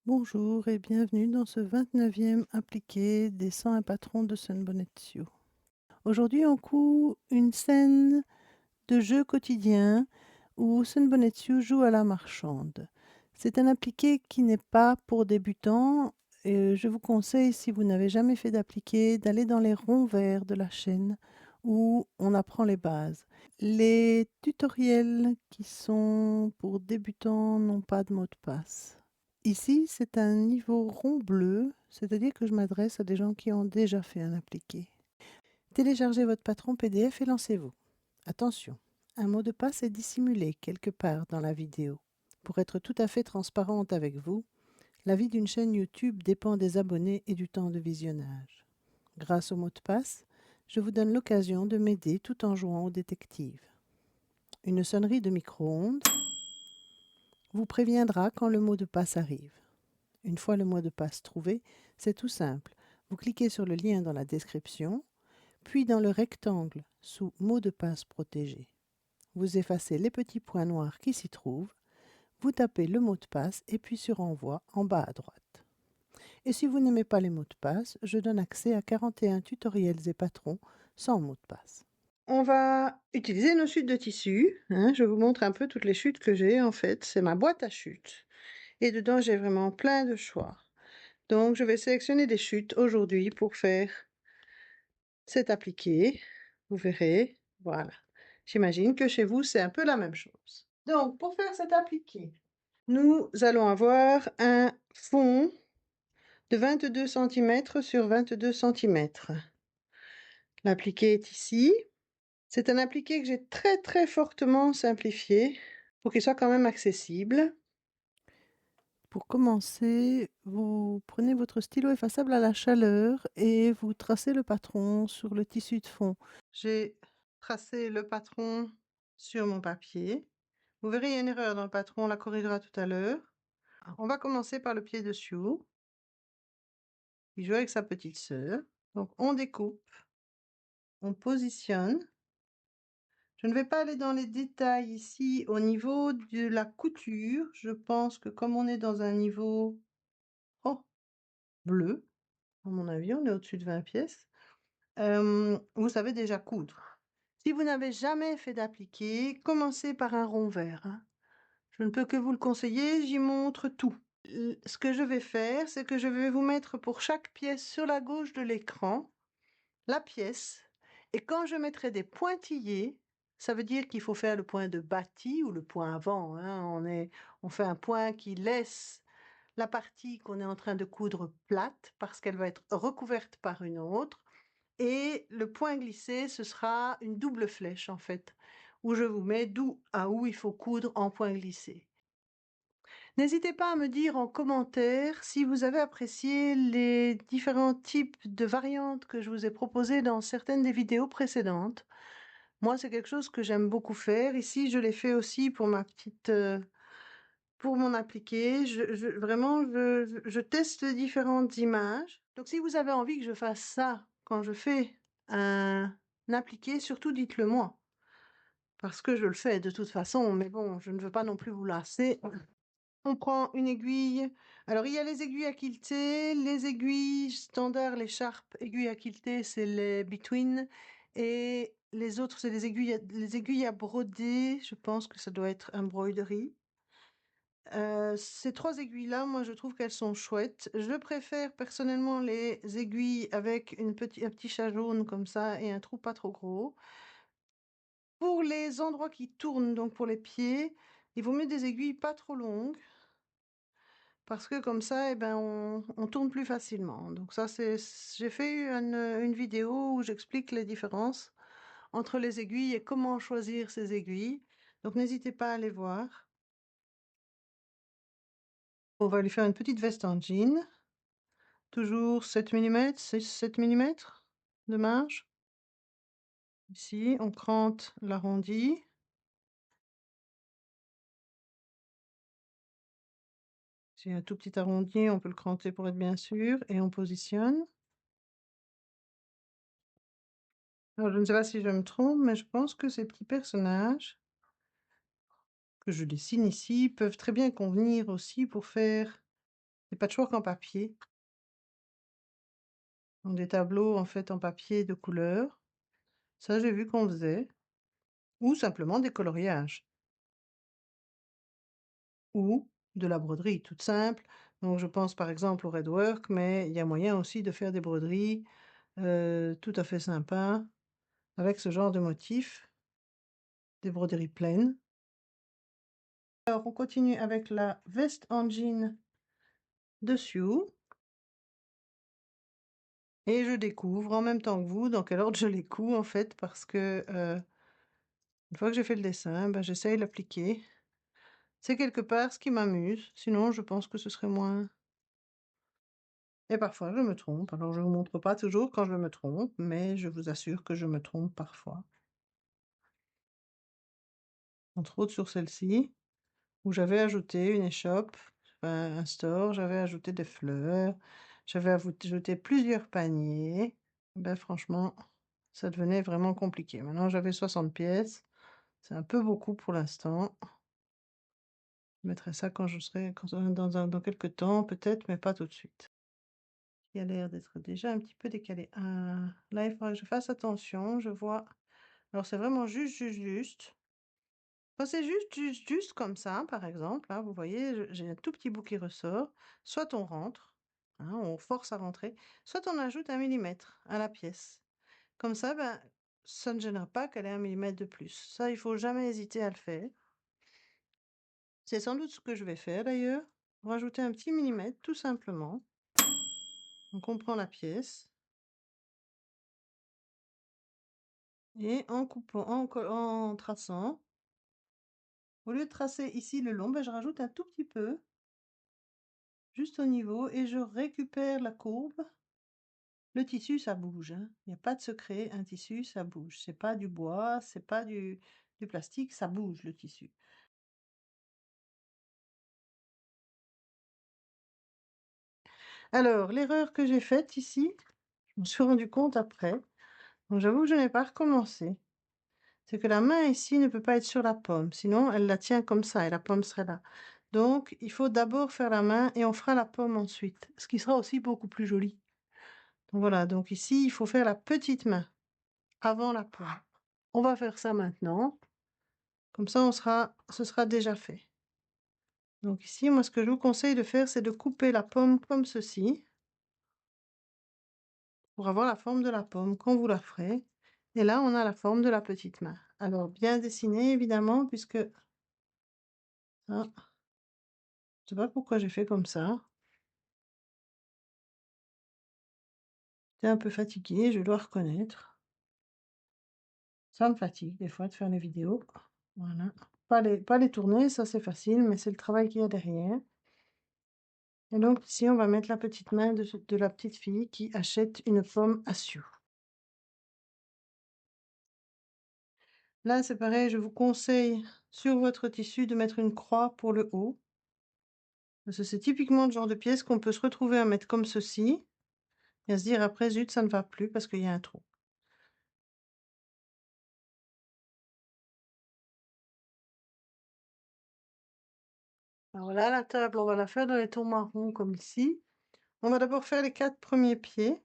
Bonjour et bienvenue dans ce 29e appliqué des 101 patrons de Sunbonetsu. Aujourd'hui, on coud une scène de jeu quotidien où Sunbonetsu joue à la marchande. C'est un appliqué qui n'est pas pour débutants. Et je vous conseille, si vous n'avez jamais fait d'appliqué, d'aller dans les ronds verts de la chaîne où on apprend les bases. Les tutoriels qui sont pour débutants n'ont pas de mot de passe. Ici, c'est un niveau rond bleu, c'est-à-dire que je m'adresse à des gens qui ont déjà fait un appliqué. Téléchargez votre patron PDF et lancez-vous. Attention, un mot de passe est dissimulé quelque part dans la vidéo. Pour être tout à fait transparente avec vous, la vie d'une chaîne YouTube dépend des abonnés et du temps de visionnage. Grâce au mot de passe, je vous donne l'occasion de m'aider tout en jouant au détective. Une sonnerie de micro-ondes vous préviendra quand le mot de passe arrive. Une fois le mot de passe trouvé, c'est tout simple. Vous cliquez sur le lien dans la description, puis dans le rectangle sous mot de passe protégé. Vous effacez les petits points noirs qui s'y trouvent, vous tapez le mot de passe et puis sur envoi en bas à droite. Et si vous n'aimez pas les mots de passe, je donne accès à 41 tutoriels et patrons sans mot de passe. On va utiliser nos chutes de tissu. Je vous montre un peu toutes les chutes que j'ai en fait. C'est ma boîte à chutes. Et dedans, j'ai vraiment plein de choix. Donc, je vais sélectionner des chutes aujourd'hui pour faire cet appliqué. Vous verrez, voilà. J'imagine que chez vous, c'est un peu la même chose. Donc, pour faire cet appliqué, nous allons avoir un fond de 22 cm sur 22 cm. L'appliqué est ici. C'est un appliqué que j'ai très fortement simplifié pour qu'il soit quand même accessible. Pour commencer, vous prenez votre stylo effaçable à la chaleur et vous tracez le patron sur le tissu de fond. J'ai tracé le patron sur mon papier. Vous verrez, il y a une erreur dans le patron, on la corrigera tout à l'heure. On va commencer par le pied dessus. Il joue avec sa petite sœur. Donc on découpe, on positionne. Je ne vais pas aller dans les détails ici au niveau de la couture. Je pense que comme on est dans un niveau bleu, à mon avis, on est au-dessus de 20 pièces. Vous savez déjà coudre. Si vous n'avez jamais fait d'appliqué, commencez par un rond vert. Je ne peux que vous le conseiller, j'y montre tout. Ce que je vais faire, c'est que je vais vous mettre pour chaque pièce sur la gauche de l'écran, la pièce, et quand je mettrai des pointillés, ça veut dire qu'il faut faire le point de bâti ou le point avant. On fait un point qui laisse la partie qu'on est en train de coudre plate parce qu'elle va être recouverte par une autre. Et le point glissé, ce sera une double flèche en fait, où je vous mets d'où à où il faut coudre en point glissé. N'hésitez pas à me dire en commentaire si vous avez apprécié les différents types de variantes que je vous ai proposées dans certaines des vidéos précédentes. Moi, c'est quelque chose que j'aime beaucoup faire. Ici, je l'ai fait aussi pour ma petite, pour mon appliqué. Vraiment, je teste différentes images. Donc, si vous avez envie que je fasse ça quand je fais un appliqué, surtout dites-le moi. Parce que je le fais de toute façon, mais bon, je ne veux pas non plus vous lasser. On prend une aiguille. Alors, il y a les aiguilles à quilter, les aiguilles standards, les Sharp aiguilles à quilter, c'est les Between. Et les autres, c'est les aiguilles à broder. Je pense que ça doit être embroidery. Ces 3 aiguilles-là, moi, je trouve qu'elles sont chouettes. Je préfère personnellement les aiguilles avec un petit chat jaune comme ça et un trou pas trop gros. Pour les endroits qui tournent, donc pour les pieds, il vaut mieux des aiguilles pas trop longues parce que comme ça, eh ben, on tourne plus facilement. Donc ça, j'ai fait une vidéo où j'explique les différences entre les aiguilles et comment choisir ces aiguilles. Donc n'hésitez pas à aller voir. On va lui faire une petite veste en jean. Toujours 7 mm, 7 mm de marge. Ici, on crante l'arrondi. J'ai un tout petit arrondi, on peut le cranter pour être bien sûr, et on positionne. Alors, je ne sais pas si je me trompe, mais je pense que ces petits personnages que je dessine ici peuvent très bien convenir aussi pour faire des patchwork en papier. Donc des tableaux en fait en papier de couleur. Ça, j'ai vu qu'on faisait. Ou simplement des coloriages. Ou de la broderie toute simple. Donc je pense par exemple au redwork, mais il y a moyen aussi de faire des broderies tout à fait sympas avec ce genre de motifs, des broderies pleines. Alors on continue avec la veste en jean de Sioux. Et je découvre en même temps que vous dans quel ordre je les couds en fait, parce que une fois que j'ai fait le dessin, ben, j'essaye de l'appliquer. C'est quelque part ce qui m'amuse, sinon je pense que ce serait moins. Et parfois je me trompe, alors je ne vous montre pas toujours quand je me trompe, mais je vous assure que je me trompe parfois. Entre autres sur celle-ci, où j'avais ajouté une échoppe, enfin, un store, j'avais ajouté des fleurs, j'avais ajouté plusieurs paniers. Ben franchement, ça devenait vraiment compliqué. Maintenant j'avais 60 pièces, c'est un peu beaucoup pour l'instant. Je mettrai ça quand je serai dans quelques temps peut-être, mais pas tout de suite. Qui a l'air d'être déjà un petit peu décalé. Là, il faudra que je fasse attention, je vois. Alors c'est vraiment juste. Quand c'est juste comme ça, par exemple, là, vous voyez, j'ai un tout petit bout qui ressort. Soit on rentre, hein, on force à rentrer, soit on ajoute 1 millimètre à la pièce. Comme ça, ben, ça ne gênera pas qu'elle ait 1 millimètre de plus. Ça, il faut jamais hésiter à le faire. C'est sans doute ce que je vais faire d'ailleurs. Rajouter un petit millimètre, tout simplement. Donc on prend la pièce. Et en coupant, en traçant, au lieu de tracer ici le long, ben, je rajoute un tout petit peu, juste au niveau, et je récupère la courbe. Le tissu, ça bouge, hein. Il n'y a pas de secret, un tissu, ça bouge. C'est pas du bois, c'est pas du plastique, ça bouge le tissu. Alors, l'erreur que j'ai faite ici, je me suis rendu compte après, donc j'avoue que je n'ai pas recommencé. C'est que la main ici ne peut pas être sur la pomme, sinon elle la tient comme ça et la pomme serait là. Donc il faut d'abord faire la main et on fera la pomme ensuite, ce qui sera aussi beaucoup plus joli. Donc voilà, donc ici il faut faire la petite main avant la pomme. On va faire ça maintenant, comme ça ce sera déjà fait. Donc ici, moi ce que je vous conseille de faire, c'est de couper la pomme comme ceci, pour avoir la forme de la pomme quand vous la ferez. Et là, on a la forme de la petite main. Alors bien dessiné évidemment, puisque hein, je sais pas pourquoi j'ai fait comme ça. J'étais un peu fatiguée, je dois reconnaître. Ça me fatigue des fois de faire les vidéos. Voilà. Pas les tourner, ça c'est facile, mais c'est le travail qu'il y a derrière. Et donc ici, on va mettre la petite main de la petite fille qui achète une pomme à Sioux. Là, c'est pareil, je vous conseille sur votre tissu de mettre une croix pour le haut. Parce que c'est typiquement le genre de pièce qu'on peut se retrouver à mettre comme ceci et à se dire après, zut, ça ne va plus parce qu'il y a un trou. Alors là, la table, on va la faire dans les tons marrons comme ici. On va d'abord faire les 4 premiers pieds,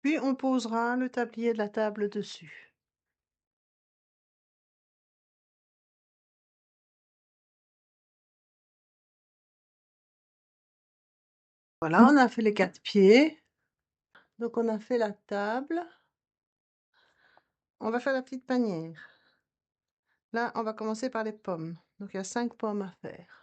puis on posera le tablier de la table dessus. Voilà, on a fait les 4 pieds. Donc on a fait la table. On va faire la petite panière. Là, on va commencer par les pommes. Donc il y a 5 pommes à faire.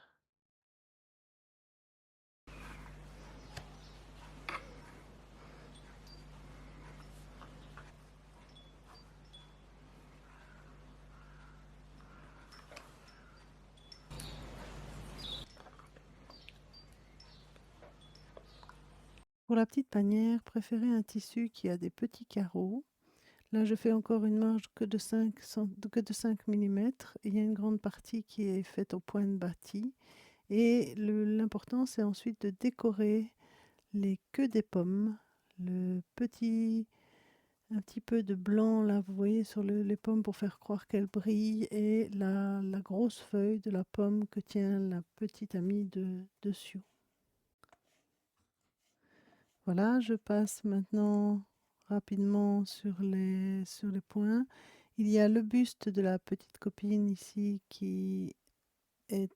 Pour la petite panière, préférez un tissu qui a des petits carreaux. Là, je fais encore une marge que de 5 mm. Il y a une grande partie qui est faite au point de bâti. Et l'important, c'est ensuite de décorer les queues des pommes. Un petit peu de blanc, là, vous voyez, sur les pommes pour faire croire qu'elles brillent. Et la grosse feuille de la pomme que tient la petite amie dessus. Voilà, je passe maintenant rapidement sur les points. Il y a le buste de la petite copine ici qui est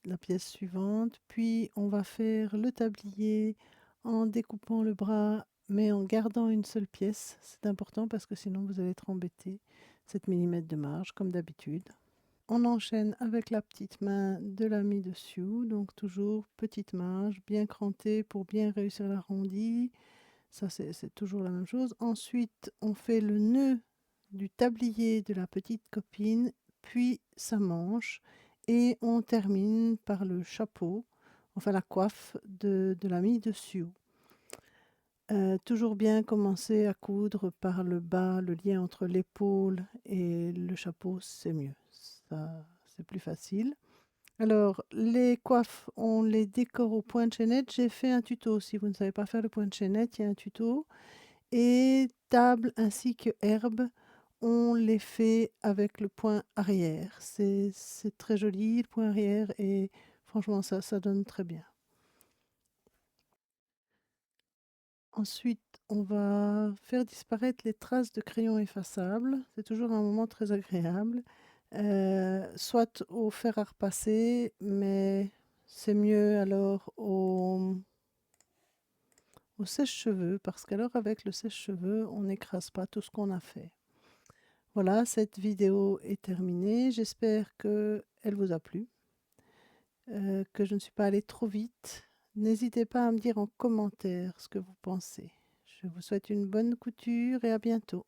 la pièce suivante. Puis on va faire le tablier en découpant le bras, mais en gardant une seule pièce. C'est important parce que sinon vous allez être embêté. 7 mm de marge, comme d'habitude. On enchaîne avec la petite main de la mi-dessus, donc toujours petite marge, bien crantée pour bien réussir l'arrondi. Ça, c'est toujours la même chose. Ensuite, on fait le nœud du tablier de la petite copine, puis sa manche, et on termine par le chapeau, enfin la coiffe de la mi-dessus. Toujours bien commencer à coudre par le bas, le lien entre l'épaule et le chapeau, c'est mieux. Ça, c'est plus facile. Alors, les coiffes, on les décore au point de chaînette. J'ai fait un tuto. Si vous ne savez pas faire le point de chaînette, il y a un tuto. Et table ainsi que herbe, on les fait avec le point arrière. C'est très joli, le point arrière, et franchement, ça donne très bien. Ensuite, on va faire disparaître les traces de crayon effaçable. C'est toujours un moment très agréable. Soit au fer à repasser, mais c'est mieux alors au sèche-cheveux, parce qu'alors avec le sèche-cheveux, on n'écrase pas tout ce qu'on a fait. Voilà, cette vidéo est terminée. J'espère qu'elle vous a plu, que je ne suis pas allée trop vite. N'hésitez pas à me dire en commentaire ce que vous pensez. Je vous souhaite une bonne couture et à bientôt.